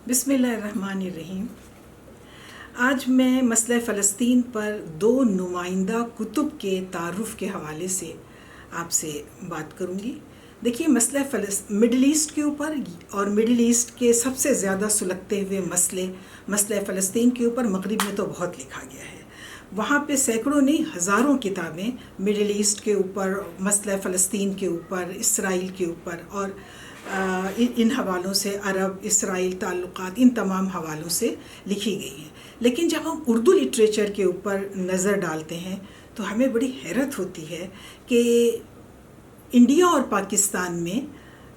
بسم اللہ الرحمن الرحیم۔ آج میں مسئلہ فلسطین پر دو نمائندہ کتب کے تعارف کے حوالے سے آپ سے بات کروں گی۔ دیکھیے، مسئلہ مڈل ایسٹ کے اوپر اور مڈل ایسٹ کے سب سے زیادہ سلگتے ہوئے مسئلہ فلسطین کے اوپر مغرب میں تو بہت لکھا گیا ہے۔ وہاں پہ سینکڑوں نہیں ہزاروں کتابیں مڈل ایسٹ کے اوپر، مسئلہ فلسطین کے اوپر، اسرائیل کے اوپر اور ان حوالوں سے، عرب اسرائیل تعلقات، ان تمام حوالوں سے لکھی گئی ہیں۔ لیکن جب ہم اردو لٹریچر کے اوپر نظر ڈالتے ہیں تو ہمیں بڑی حیرت ہوتی ہے کہ انڈیا اور پاکستان میں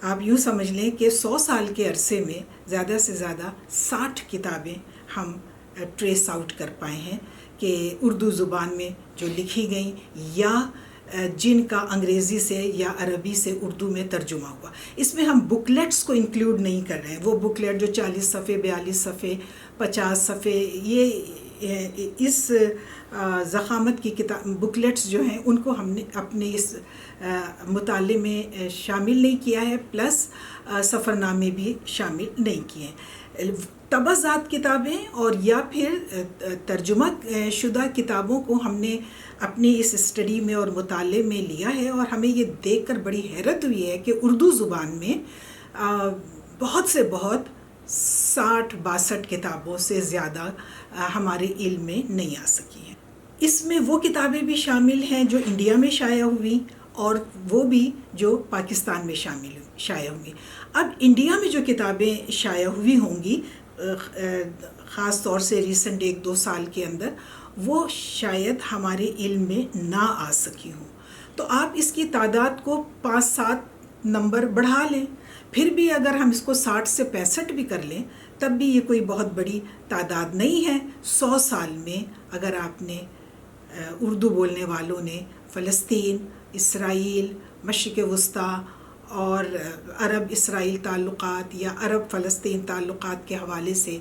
آپ یوں سمجھ لیں کہ 100 سال کے عرصے میں زیادہ سے زیادہ 60 کتابیں ہم ٹریس آؤٹ کر پائے ہیں کہ اردو زبان میں جو لکھی گئیں یا جن کا انگریزی سے یا عربی سے اردو میں ترجمہ ہوا۔ اس میں ہم بکلیٹس کو انکلوڈ نہیں کر رہے ہیں، وہ بکلیٹ جو 40 صفحے 42 صفحے 50 صفحے، یہ اس ضخامت کی بکلیٹس جو ہیں ان کو ہم نے اپنے اس مطالعے میں شامل نہیں کیا ہے، پلس سفر نامے بھی شامل نہیں کیے ہیں۔ طبع ذات کتابیں اور یا پھر ترجمہ شدہ کتابوں کو ہم نے اپنی اس اسٹڈی میں اور مطالعے میں لیا ہے، اور ہمیں یہ دیکھ کر بڑی حیرت ہوئی ہے کہ اردو زبان میں بہت سے بہت 60-62 کتابوں سے زیادہ ہمارے علم میں نہیں آ سکی ہیں۔ اس میں وہ کتابیں بھی شامل ہیں جو انڈیا میں شائع ہوئی اور وہ بھی جو پاکستان میں شائع ہوئی۔ اب انڈیا میں جو کتابیں شائع ہوئی ہوں گی خاص طور سے ریسنٹ 1-2 سال کے اندر، وہ شاید ہمارے علم میں نہ آ سکی ہوں، تو آپ اس کی تعداد کو 5-7 نمبر بڑھا لیں، پھر بھی اگر ہم اس کو 60 سے 65 بھی کر لیں تب بھی یہ کوئی بہت بڑی تعداد نہیں ہے۔ 100 سال میں اگر آپ نے اردو بولنے والوں نے فلسطین، اسرائیل، مشرق وسطیٰ اور عرب اسرائیل تعلقات یا عرب فلسطین تعلقات کے حوالے سے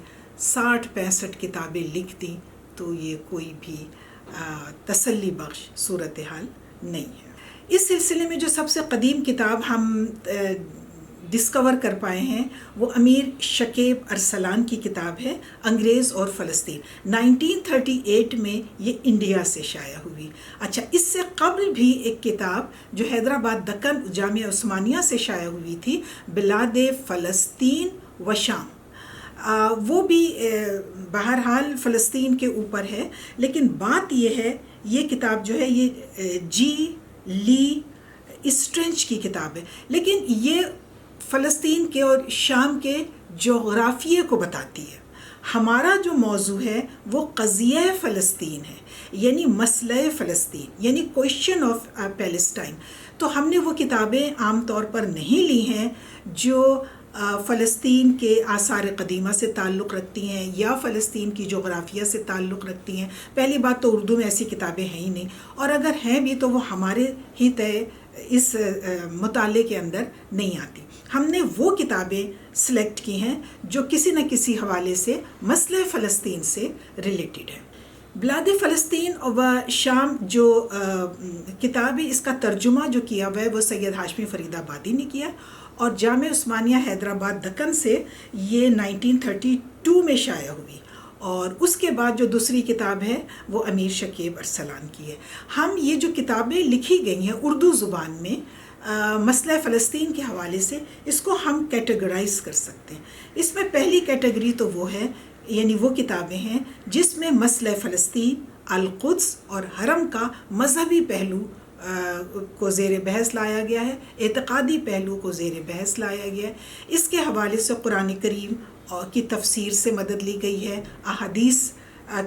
60-65 کتابیں لکھ دیں تو یہ کوئی بھی تسلی بخش صورتحال نہیں ہے۔ اس سلسلے میں جو سب سے قدیم کتاب ہم ڈسکور کر پائے ہیں وہ امیر شکیب ارسلان کی کتاب ہے، انگریز اور فلسطین۔ 1938 میں یہ انڈیا سے شائع ہوئی۔ اچھا، اس سے قبل بھی ایک کتاب جو حیدرآباد دکن جامعہ عثمانیہ سے شائع ہوئی تھی، بلاد فلسطین و شام، وہ بھی بہرحال فلسطین کے اوپر ہے، لیکن بات یہ ہے یہ کتاب جو ہے یہ جی لی اسٹرنچ کی کتاب ہے، لیکن یہ فلسطین کے اور شام کے جغرافیے کو بتاتی ہے۔ ہمارا جو موضوع ہے وہ قضیہ فلسطین ہے، یعنی مسئلہ فلسطین، یعنی کویشچن آف پیلسٹائن۔ تو ہم نے وہ کتابیں عام طور پر نہیں لی ہیں جو فلسطین کے آثار قدیمہ سے تعلق رکھتی ہیں یا فلسطین کی جغرافیہ سے تعلق رکھتی ہیں۔ پہلی بات تو اردو میں ایسی کتابیں ہیں ہی نہیں، اور اگر ہیں بھی تو وہ ہمارے ہی اس مطالعے کے اندر نہیں آتی۔ ہم نے وہ کتابیں سلیکٹ کی ہیں جو کسی نہ کسی حوالے سے مسئلہ فلسطین سے ریلیٹڈ ہے۔ بلاد فلسطین و شام جو کتاب ہے، اس کا ترجمہ جو کیا ہوا ہے وہ سید ہاشمی فرید آبادی نے کیا، اور جامعہ عثمانیہ حیدرآباد دکن سے یہ 1932 میں شائع ہوئی، اور اس کے بعد جو دوسری کتاب ہے وہ امیر شکیب ارسلان کی ہے۔ ہم یہ جو کتابیں لکھی گئی ہیں اردو زبان میں مسئلہ فلسطین کے حوالے سے، اس کو ہم کیٹیگرائز کر سکتے ہیں۔ اس میں پہلی کیٹیگری تو وہ ہے، یعنی وہ کتابیں ہیں جس میں مسئلہ فلسطین، القدس اور حرم کا مذہبی پہلو کو زیر بحث لایا گیا ہے، اعتقادی پہلو کو زیر بحث لایا گیا ہے۔ اس کے حوالے سے قرآن کریم کی تفسیر سے مدد لی گئی ہے، احادیث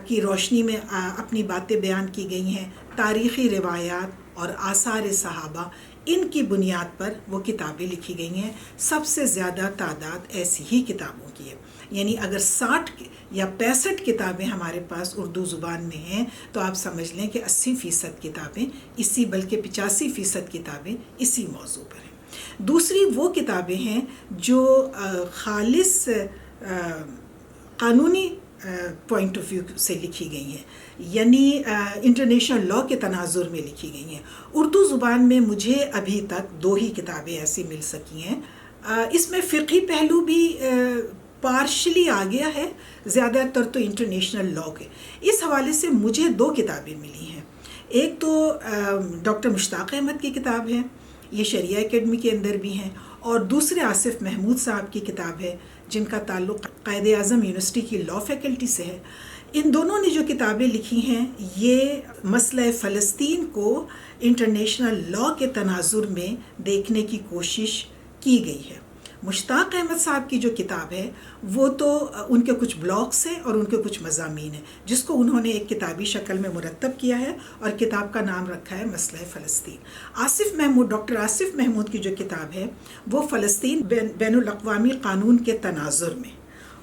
کی روشنی میں اپنی باتیں بیان کی گئی ہیں، تاریخی روایات اور آثار صحابہ، ان کی بنیاد پر وہ کتابیں لکھی گئی ہیں۔ سب سے زیادہ تعداد ایسی ہی کتابوں کی ہے، یعنی اگر 60 یا 65 کتابیں ہمارے پاس اردو زبان میں ہیں تو آپ سمجھ لیں کہ 80% کتابیں بلکہ 85% کتابیں اسی موضوع پر ہیں۔ دوسری وہ کتابیں ہیں جو خالص قانونی پوائنٹ آف ویو سے لکھی گئی ہیں، یعنی انٹرنیشنل لاء کے تناظر میں لکھی گئی ہیں۔ اردو زبان میں مجھے ابھی تک 2 ہی کتابیں ایسی مل سکی ہیں۔ اس میں فقہی پہلو بھی پارشلی آ گیا ہے، زیادہ تر تو انٹرنیشنل لاء کے. اس حوالے سے مجھے 2 کتابیں ملی ہیں. ایک تو ڈاکٹر مشتاق احمد کی کتاب ہے، یہ شریعہ اکیڈمی کے اندر بھی ہیں، اور دوسرے آصف محمود صاحب کی کتاب ہے جن کا تعلق قائد اعظم یونیورسٹی کی لاء فیکلٹی سے ہے. ان دونوں نے جو کتابیں لکھی ہیں یہ مسئلہ فلسطین کو انٹرنیشنل لاء کے تناظر میں دیکھنے کی کوشش کی گئی ہے. مشتاق احمد صاحب کی جو کتاب ہے وہ تو ان کے کچھ بلاگس ہیں اور ان کے کچھ مضامین ہیں جس کو انہوں نے ایک کتابی شکل میں مرتب کیا ہے اور کتاب کا نام رکھا ہے مسئلہ فلسطین. ڈاکٹر آصف محمود کی جو کتاب ہے وہ فلسطین بین الاقوامی قانون کے تناظر میں،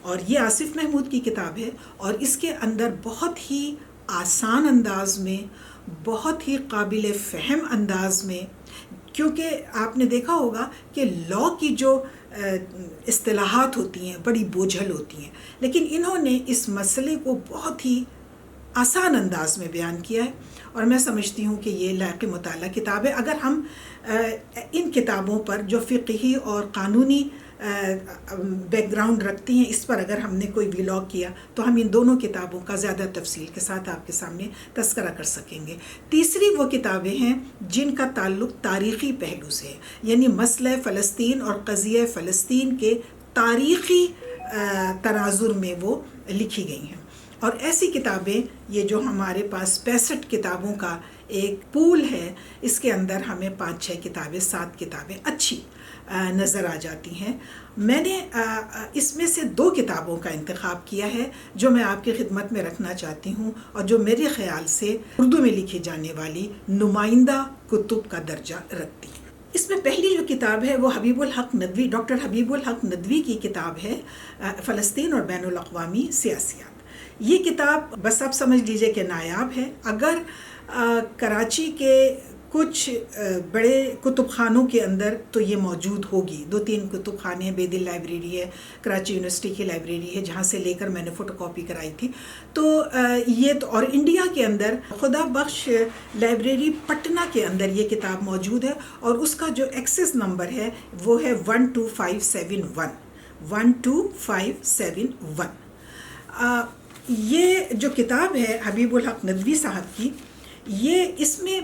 اور یہ آصف محمود کی کتاب ہے، اور اس کے اندر بہت ہی آسان انداز میں، بہت ہی قابل فہم انداز میں، کیونکہ آپ نے دیکھا ہوگا کہ لاء کی جو اصطلاحات ہوتی ہیں بڑی بوجھل ہوتی ہیں، لیکن انہوں نے اس مسئلے کو بہت ہی آسان انداز میں بیان کیا ہے، اور میں سمجھتی ہوں کہ یہ لائق مطالعہ کتاب ہے. اگر ہم ان کتابوں پر جو فقہی اور قانونی بیک گراؤنڈ رکھتی ہیں اس پر اگر ہم نے کوئی ولاگ کیا تو ہم ان دونوں کتابوں کا زیادہ تفصیل کے ساتھ آپ کے سامنے تذکرہ کر سکیں گے. تیسری وہ کتابیں ہیں جن کا تعلق تاریخی پہلو سے ہے، یعنی مسئلہ فلسطین اور قضیہ فلسطین کے تاریخی تناظر میں وہ لکھی گئی ہیں. اور ایسی کتابیں یہ جو ہمارے پاس 65 کتابوں کا ایک پول ہے، اس کے اندر ہمیں 5-6 کتابیں 7 کتابیں اچھی نظر آ جاتی ہیں. میں نے اس میں سے 2 کتابوں کا انتخاب کیا ہے جو میں آپ کی خدمت میں رکھنا چاہتی ہوں اور جو میرے خیال سے اردو میں لکھی جانے والی نمائندہ کتب کا درجہ رکھتی ہیں. اس میں پہلی جو کتاب ہے وہ حبیب الحق ندوی، ڈاکٹر حبیب الحق ندوی کی کتاب ہے فلسطین اور بین الاقوامی سیاسیات. یہ کتاب بس آپ سمجھ لیجئے کہ نایاب ہے. اگر کراچی کے کچھ بڑے کتب خانوں کے اندر تو یہ موجود ہوگی، 2-3 کتب خانے ہیں، بیدل لائبریری ہے، کراچی یونیورسٹی کی لائبریری ہے جہاں سے لے کر میں نے فوٹو کاپی کرائی تھی، تو یہ تو، اور انڈیا کے اندر خدا بخش لائبریری پٹنہ کے اندر یہ کتاب موجود ہے، اور اس کا جو ایکسس نمبر ہے وہ ہے 12571. یہ جو کتاب ہے حبیب الحق ندوی صاحب کی، یہ اس میں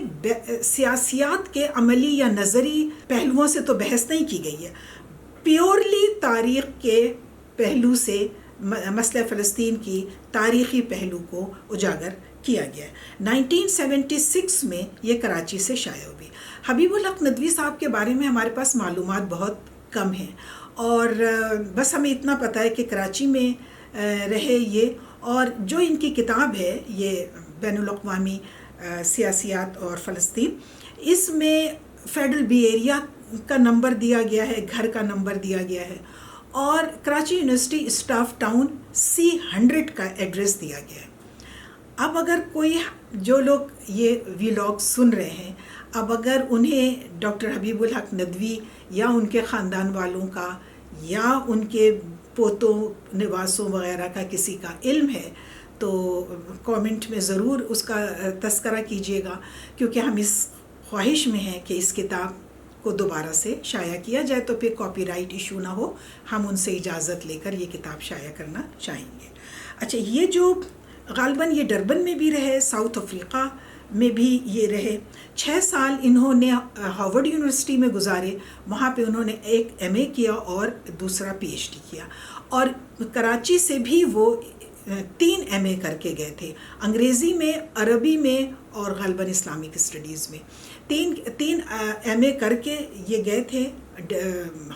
سیاسیات کے عملی یا نظری پہلوؤں سے تو بحث نہیں کی گئی ہے، پیورلی تاریخ کے پہلو سے مسئلہ فلسطین کی تاریخی پہلو کو اجاگر کیا گیا ہے. 1976 میں یہ کراچی سے شائع ہوئی. حبیب الحق ندوی صاحب کے بارے میں ہمارے پاس معلومات بہت کم ہیں، اور بس ہمیں اتنا پتہ ہے کہ کراچی میں رہے یہ، اور جو ان کی کتاب ہے یہ بین الاقوامی سیاسیات اور فلسطین، اس میں فیڈرل بی ایریا کا نمبر دیا گیا ہے، گھر کا نمبر دیا گیا ہے، اور Karachi university staff town C100 کا ایڈریس دیا گیا ہے. اب اگر کوئی، جو لوگ یہ ویلاگ سن رہے ہیں، اب اگر انہیں ڈاکٹر حبیب الحق ندوی یا ان کے خاندان والوں کا یا ان کے پوتوں نواسوں وغیرہ کا کسی کا علم ہے تو کامنٹ میں ضرور اس کا تذکرہ کیجیے گا، کیونکہ ہم اس خواہش میں ہیں کہ اس کتاب کو دوبارہ سے شائع کیا جائے تو پھر کاپی رائٹ ایشو نہ ہو. ہم ان سے اجازت لے کر یہ کتاب شائع کرنا چاہیں گے. اچھا، یہ جو غالباً یہ ڈربن میں بھی رہے، ساؤتھ افریقہ میں بھی یہ رہے. 6 سال انہوں نے ہارورڈ یونیورسٹی میں گزارے، وہاں پہ انہوں نے ایک MA کیا اور دوسرا PhD کیا، اور کراچی سے بھی وہ 3 MA کر کے گئے تھے، انگریزی میں، عربی میں اور غالباً اسلامک اسٹڈیز میں. 3 MA کر کے یہ گئے تھے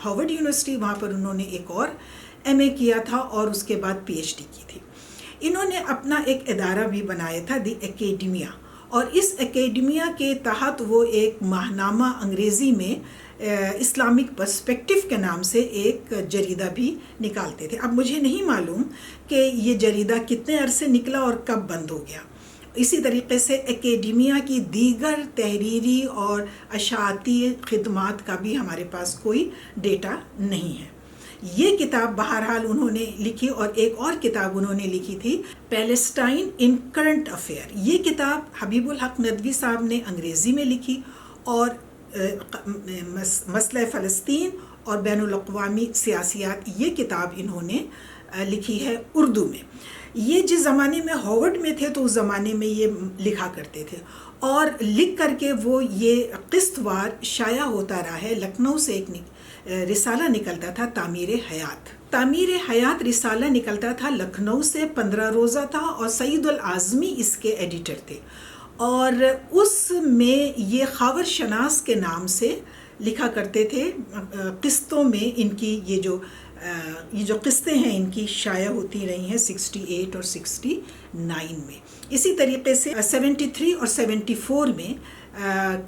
ہارورڈ یونیورسٹی، وہاں پر انہوں نے ایک اور MA کیا تھا اور اس کے بعد PhD کی تھی. انہوں نے اپنا ایک ادارہ بھی بنایا تھا، دی اکیڈمیا، اور اس اکیڈمیا کے تحت وہ ایک ماہنامہ انگریزی میں اسلامک پرسپیکٹو کے نام سے ایک جریدہ بھی نکالتے تھے. اب مجھے نہیں معلوم کہ یہ جریدہ کتنے عرصے نکلا اور کب بند ہو گیا. اسی طریقے سے اکیڈمیا کی دیگر تحریری اور اشاعتی خدمات کا بھی ہمارے پاس کوئی ڈیٹا نہیں ہے. یہ کتاب بہرحال انہوں نے لکھی، اور ایک اور کتاب انہوں نے لکھی تھی، پیلسٹائن ان کرنٹ افیئر. یہ کتاب حبیب الحق ندوی صاحب نے انگریزی میں لکھی، اور مسئلہ فلسطین اور بین الاقوامی سیاسیات، یہ کتاب انہوں نے لکھی ہے اردو میں۔ یہ جس زمانے میں ہارورڈ میں تھے تو اس زمانے میں یہ لکھا کرتے تھے، اور لکھ کر کے وہ یہ قسط وار شائع ہوتا رہا ہے۔ لکھنؤ سے ایک رسالہ نکلتا تھا، تعمیر حیات۔ تعمیر حیات رسالہ نکلتا تھا لکھنؤ سے، 15 روزہ تھا، اور سعید الاعظمی اس کے ایڈیٹر تھے، اور اس میں یہ خاور شناس کے نام سے لکھا کرتے تھے۔ قسطوں میں ان کی یہ جو قسطیں ہیں ان کی شائع ہوتی رہی ہیں 68 اور 69 میں۔ اسی طریقے سے 73 اور 74 میں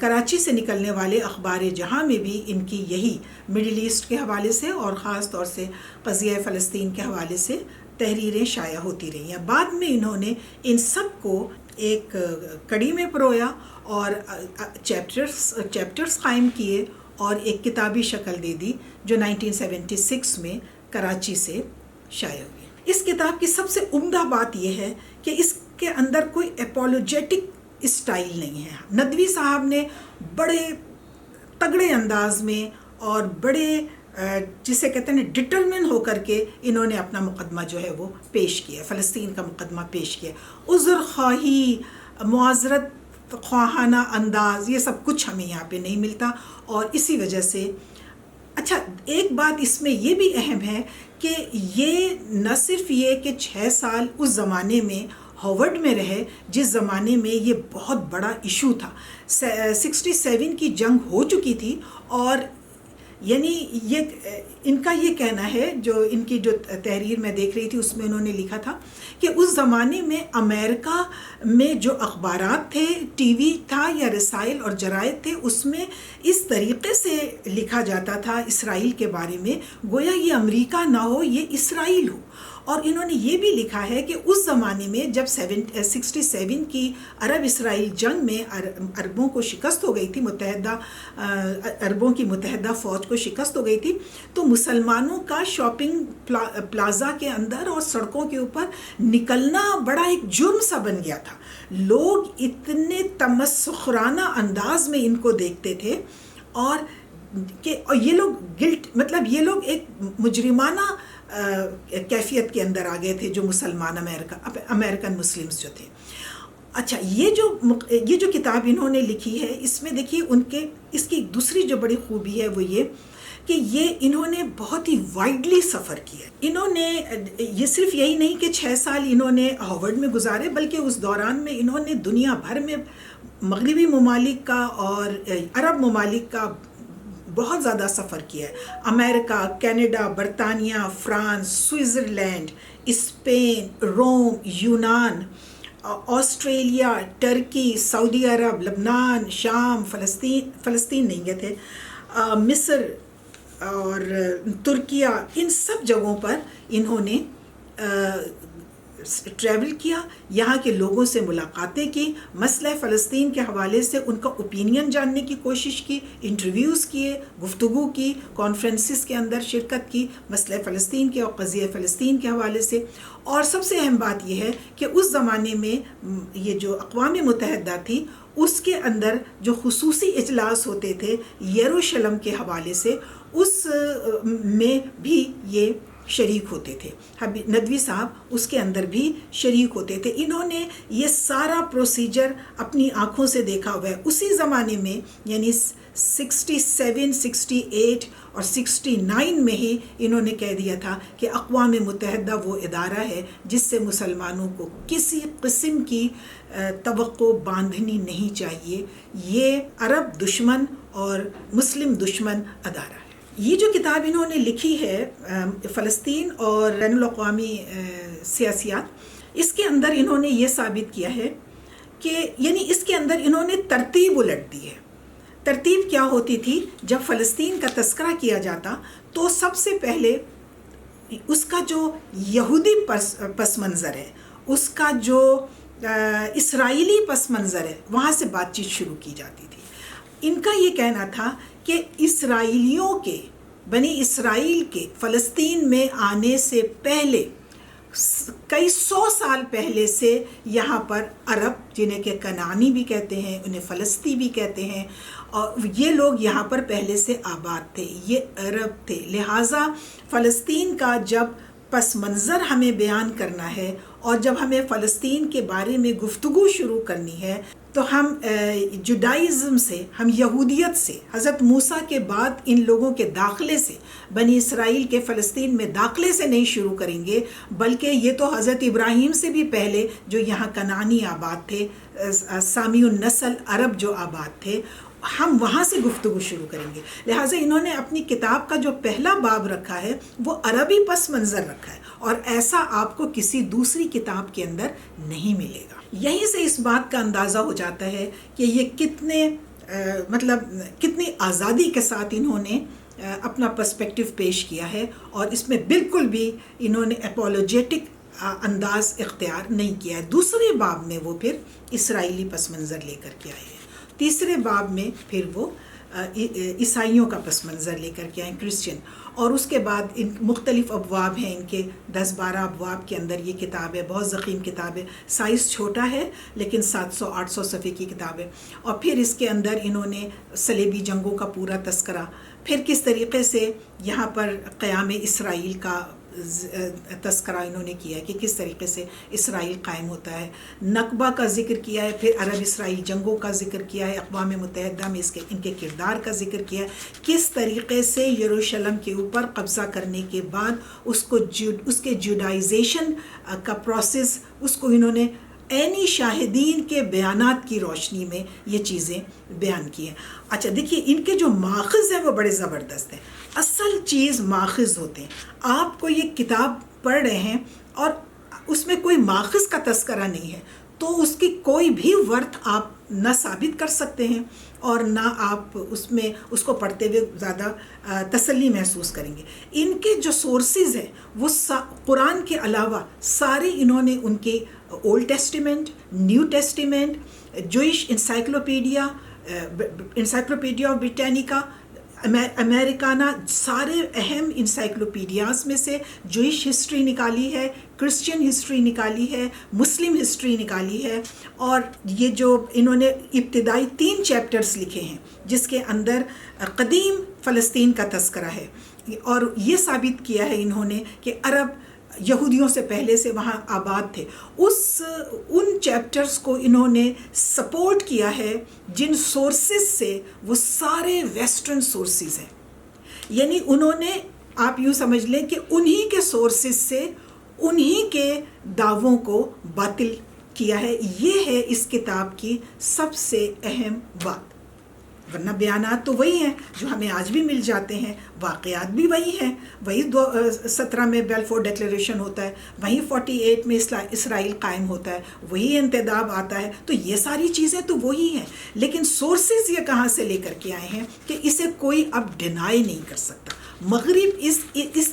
کراچی سے نکلنے والے اخبار جہاں میں بھی ان کی یہی مڈل ایسٹ کے حوالے سے اور خاص طور سے قضیہ فلسطین کے حوالے سے تحریریں شائع ہوتی رہی ہیں۔ بعد میں انہوں نے ان سب کو ایک کڑی میں پرویا اور چیپٹرز قائم کیے اور ایک کتابی شکل دے دی جو 1976 میں کراچی سے شائع ہوئی۔ اس کتاب کی سب سے عمدہ بات یہ ہے کہ اس کے اندر کوئی اپولوجیٹک اسٹائل نہیں ہے۔ ندوی صاحب نے بڑے تگڑے انداز میں اور بڑے جسے کہتے ہیں ڈٹرمن ہو کر کے انہوں نے اپنا مقدمہ جو ہے وہ پیش کیا، فلسطین کا مقدمہ پیش کیا۔ عذر خواہی، معذرت خواہانہ انداز، یہ سب کچھ ہمیں یہاں پہ نہیں ملتا، اور اسی وجہ سے اچھا ایک بات اس میں یہ بھی اہم ہے کہ یہ نہ صرف یہ کہ 6 سال اس زمانے میں ہارورڈ میں رہے جس زمانے میں یہ بہت بڑا ایشو تھا، 67 کی جنگ ہو چکی تھی، اور یعنی یہ ان کا یہ کہنا ہے، جو ان کی جو تحریر میں دیکھ رہی تھی اس میں انہوں نے لکھا تھا کہ اس زمانے میں امریکہ میں جو اخبارات تھے، ٹی وی تھا یا رسائل اور جرائد تھے، اس میں اس طریقے سے لکھا جاتا تھا اسرائیل کے بارے میں گویا یہ امریکہ نہ ہو، یہ اسرائیل ہو۔ اور انہوں نے یہ بھی لکھا ہے کہ اس زمانے میں جب 67 کی عرب اسرائیل جنگ میں عربوں کو شکست ہو گئی تھی، عربوں کی متحدہ فوج کو شکست ہو گئی تھی، تو مسلمانوں کا شاپنگ پلازا کے اندر اور سڑکوں کے اوپر نکلنا بڑا ایک جرم سا بن گیا تھا۔ لوگ اتنے تمسخرانہ انداز میں ان کو دیکھتے تھے، اور یہ لوگ مطلب یہ لوگ ایک مجرمانہ کیفیت کے اندر آ گئے تھے جو مسلمان امریکن مسلمز جو تھے۔ اچھا یہ جو کتاب انہوں نے لکھی ہے، اس میں دیکھیے اس کی دوسری جو بڑی خوبی ہے وہ یہ کہ انہوں نے بہت ہی وائڈلی سفر کیا۔ انہوں نے یہ صرف یہی نہیں کہ 6 سال انہوں نے ہارورڈ میں گزارے، بلکہ اس دوران میں انہوں نے دنیا بھر میں مغربی ممالک کا اور عرب ممالک کا بہت زیادہ سفر کیا ہے۔ امریکہ، کینیڈا، برطانیہ، فرانس، سوئٹزرلینڈ، اسپین، روم، یونان، آسٹریلیا، ٹرکی، سعودی عرب، لبنان، شام، فلسطین نہیں گئے تھے، مصر اور ترکیہ، ان سب جگہوں پر انہوں نے ٹریول کیا، یہاں کے لوگوں سے ملاقاتیں کی، مسئلہ فلسطین کے حوالے سے ان کا اوپینین جاننے کی کوشش کی، انٹرویوز کیے، گفتگو کی، کانفرنسز کے اندر شرکت کی مسئلہ فلسطین کے اور قضیہ فلسطین کے حوالے سے۔ اور سب سے اہم بات یہ ہے کہ اس زمانے میں یہ جو اقوام متحدہ تھی اس کے اندر جو خصوصی اجلاس ہوتے تھے یروشلم کے حوالے سے، اس میں بھی یہ شریک ہوتے تھے۔ ندوی صاحب اس کے اندر بھی شریک ہوتے تھے۔ انہوں نے یہ سارا پروسیجر اپنی آنکھوں سے دیکھا ہوا ہے۔ اسی زمانے میں یعنی 67، 68 اور 69 میں ہی انہوں نے کہہ دیا تھا کہ اقوام متحدہ وہ ادارہ ہے جس سے مسلمانوں کو کسی قسم کی توقع باندھنی نہیں چاہیے، یہ عرب دشمن اور مسلم دشمن ادارہ ہے۔ یہ جو کتاب انہوں نے لکھی ہے فلسطین اور بین الاقوامی سیاسیات، اس کے اندر انہوں نے یہ ثابت کیا ہے کہ یعنی اس کے اندر انہوں نے ترتیب الٹ دی ہے۔ ترتیب کیا ہوتی تھی؟ جب فلسطین کا تذکرہ کیا جاتا تو سب سے پہلے اس کا جو یہودی پس منظر ہے، اس کا جو اسرائیلی پس منظر ہے، وہاں سے بات چیت شروع کی جاتی تھی۔ ان کا یہ کہنا تھا کہ اسرائیلیوں کے، بنی اسرائیل کے فلسطین میں آنے سے پہلے کئی سو سال پہلے سے یہاں پر عرب، جنہیں کہ کنعانی بھی کہتے ہیں، انہیں فلسطی بھی کہتے ہیں، اور یہ لوگ یہاں پر پہلے سے آباد تھے، یہ عرب تھے. لہٰذا فلسطین کا جب پس منظر ہمیں بیان کرنا ہے اور جب ہمیں فلسطین کے بارے میں گفتگو شروع کرنی ہے تو ہم جوڈائزم سے، ہم یہودیت سے، حضرت موسیٰ کے بعد ان لوگوں کے داخلے سے، بنی اسرائیل کے فلسطین میں داخلے سے نہیں شروع کریں گے، بلکہ یہ تو حضرت ابراہیم سے بھی پہلے جو یہاں کنعانی آباد تھے، سامی النسل عرب جو آباد تھے، ہم وہاں سے گفتگو شروع کریں گے. لہٰذا انہوں نے اپنی کتاب کا جو پہلا باب رکھا ہے وہ عربی پس منظر رکھا ہے، اور ایسا آپ کو کسی دوسری کتاب کے اندر نہیں ملے گا. یہیں سے اس بات کا اندازہ ہو جاتا ہے کہ یہ کتنی آزادی کے ساتھ انہوں نے اپنا پرسپیکٹیو پیش کیا ہے، اور اس میں بالکل بھی انہوں نے اپولوجیٹک انداز اختیار نہیں کیا ہے. دوسرے باب میں وہ پھر اسرائیلی پس منظر لے کر کے آئے ہیں، تیسرے باب میں پھر وہ عیسائیوں کا پس منظر لے کر کے آئے، کرسچن، اور اس کے بعد ان مختلف ابواب ہیں، ان کے 10-12 ابواب کے اندر یہ کتاب ہے. بہت ضخیم کتاب ہے، سائز چھوٹا ہے لیکن 700-800 صفحے کی کتاب ہے. اور پھر اس کے اندر انہوں نے صلیبی جنگوں کا پورا تذکرہ، پھر کس طریقے سے یہاں پر قیام اسرائیل کا تذکرہ انہوں نے کیا ہے کہ کس طریقے سے اسرائیل قائم ہوتا ہے، نکبہ کا ذکر کیا ہے، پھر عرب اسرائیل جنگوں کا ذکر کیا ہے، اقوام متحدہ میں ان کے کردار کا ذکر کیا ہے، کس طریقے سے یروشلم کے اوپر قبضہ کرنے کے بعد اس کے جوڈائزیشن کا پروسیس، اس کو انہوں نے عینی شاہدین کے بیانات کی روشنی میں یہ چیزیں بیان کی ہیں. اچھا دیکھیے، ان کے جو ماخذ ہیں وہ بڑے زبردست ہیں. اصل چیز ماخذ ہوتے ہیں. آپ کو یہ کتاب پڑھ رہے ہیں اور اس میں کوئی ماخذ کا تذکرہ نہیں ہے تو اس کی کوئی بھی ورتھ آپ نہ ثابت کر سکتے ہیں اور نہ آپ اس کو پڑھتے ہوئے زیادہ تسلی محسوس کریں گے. ان کے جو سورسز ہیں وہ قرآن کے علاوہ سارے انہوں نے ان کے old testament, new testament, Jewish encyclopedia of Britannica, Americana, سارے اہم انسائکلوپیڈیاز میں سے جوئش ہسٹری نکالی ہے، کرسچین ہسٹری نکالی ہے، مسلم ہسٹری نکالی ہے، اور یہ جو انہوں نے ابتدائی 3 چیپٹرز لکھے ہیں جس کے اندر قدیم فلسطین کا تذکرہ ہے، اور یہ ثابت کیا ہے انہوں نے کہ عرب یہودیوں سے پہلے سے وہاں آباد تھے. ان چیپٹرز کو انہوں نے سپورٹ کیا ہے جن سورسز سے وہ سارے ویسٹرن سورسز ہیں، یعنی انہوں نے، آپ یوں سمجھ لیں کہ انہی کے سورسز سے انہی کے دعووں کو باطل کیا ہے. یہ ہے اس کتاب کی سب سے اہم بات، ورنہ بیانات تو وہی ہیں جو ہمیں آج بھی مل جاتے ہیں، واقعات بھی وہی ہیں، وہی 17 میں بیلفور ڈیکلیریشن ہوتا ہے، وہی 48 میں اسرائیل قائم ہوتا ہے، وہی انتداب آتا ہے، تو یہ ساری چیزیں تو وہی ہیں. لیکن سورسز یہ کہاں سے لے کر کے آئے ہیں کہ اسے کوئی اب ڈینائی نہیں کر سکتا. مغرب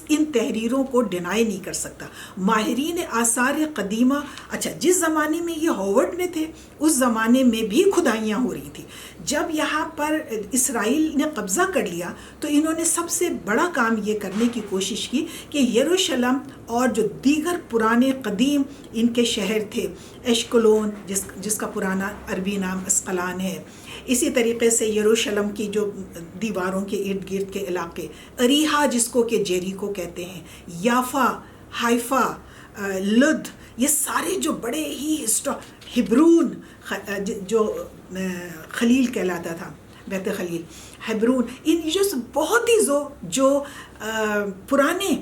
ان تحریروں کو ڈینائی نہیں کر سکتا. ماہرین آثار قدیمہ، اچھا جس زمانے میں یہ ہاورڈ میں تھے اس زمانے میں بھی کھدائیاں ہو رہی تھیں. جب یہاں پر اسرائیل نے قبضہ کر لیا تو انہوں نے سب سے بڑا کام یہ کرنے کی کوشش کی کہ یروشلم اور جو دیگر پرانے قدیم ان کے شہر تھے، ایشکلون جس کا پرانا عربی نام اسقلان ہے، اسی طریقے سے یروشلم کی جو دیواروں کے ارد گرد کے علاقے، اریحا جس کو کہ جیریکو کہتے ہیں، یافا، حیفا، لد، یہ سارے جو بڑے ہی ہبرون جو خلیل کہلاتا تھا، بیت خلیل، ہبرون، ان جو بہت ہی جو پرانے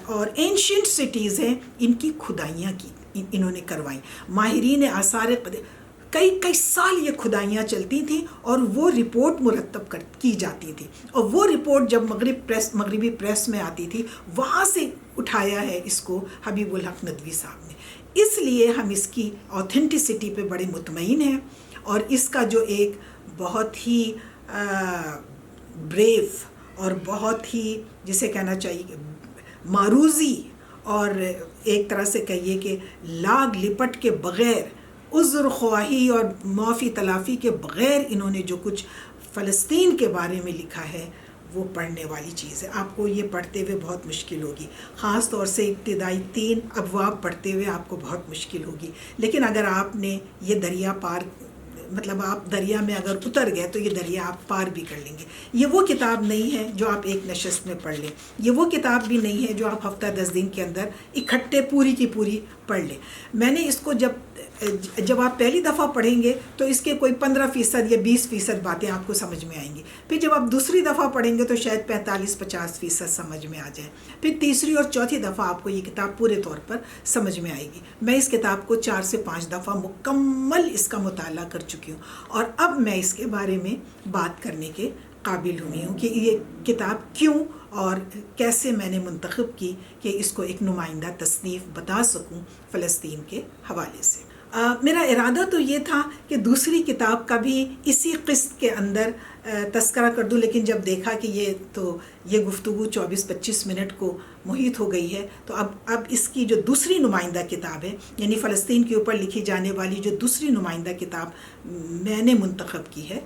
اور اینشنٹ سٹیز ہیں ان کی کھدائیاں کی انہوں نے کروائی. ماہرین آثار کئی سال یہ کھدائیاں چلتی تھیں اور وہ رپورٹ مرتب کی جاتی تھی، اور وہ رپورٹ جب مغربی پریس میں آتی تھی وہاں سے اٹھایا ہے اس کو حبیب الحق ندوی صاحب نے. اس لیے ہم اس کی آتھینٹسٹی پہ بڑے مطمئن ہیں، اور اس کا جو ایک بہت ہی بریو اور بہت ہی جسے کہنا چاہیے معروضی، اور ایک طرح سے کہیے کہ لاگ لپٹ کے بغیر، عذر خواہی اور معافی تلافی کے بغیر انہوں نے جو کچھ فلسطین کے بارے میں لکھا ہے وہ پڑھنے والی چیز ہے. آپ کو یہ پڑھتے ہوئے بہت مشکل ہوگی، خاص طور سے ابتدائی 3 ابواب پڑھتے ہوئے آپ کو بہت مشکل ہوگی. لیکن اگر آپ نے یہ دریا پار، مطلب آپ دریا میں اگر اتر گئے تو یہ دریا آپ پار بھی کر لیں گے. یہ وہ کتاب نہیں ہے جو آپ ایک نشست میں پڑھ لیں، یہ وہ کتاب بھی نہیں ہے جو آپ ہفتہ 10 دن کے اندر اکٹھے پوری کی پوری پڑھ لیں. میں نے اس کو جب آپ پہلی دفعہ پڑھیں گے تو اس کے کوئی 15% یا 20% باتیں آپ کو سمجھ میں آئیں گی. پھر جب آپ دوسری دفعہ پڑھیں گے تو شاید 45-50% سمجھ میں آ جائیں. پھر تیسری اور چوتھی دفعہ آپ کو یہ کتاب پورے طور پر سمجھ میں آئے گی. میں اس کتاب کو 4 سے 5 دفعہ مکمل اس کا مطالعہ کر چکی ہوں، اور اب میں اس کے بارے میں بات کرنے کے قابل ہوئی ہوں کہ یہ کتاب کیوں اور کیسے میں نے منتخب کی کہ اس کو ایک نمائندہ تصنیف بتا سکوں فلسطین کے حوالے سے. میرا ارادہ تو یہ تھا کہ دوسری کتاب کا بھی اسی قسط کے اندر تذکرہ کر دوں، لیکن جب دیکھا کہ یہ گفتگو 24-25 منٹ کو محیط ہو گئی ہے تو اب اس کی جو دوسری نمائندہ کتاب ہے، یعنی فلسطین کے اوپر لکھی جانے والی جو دوسری نمائندہ کتاب میں نے منتخب کی ہے،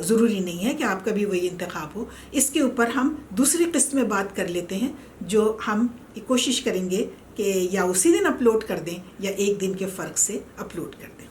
ضروری نہیں ہے کہ آپ کا بھی وہی انتخاب ہو، اس کے اوپر ہم دوسری قسط میں بات کر لیتے ہیں، جو ہم کوشش کریں گے کہ یا اسی دن اپلوڈ کر دیں یا ایک دن کے فرق سے اپلوڈ کر دیں.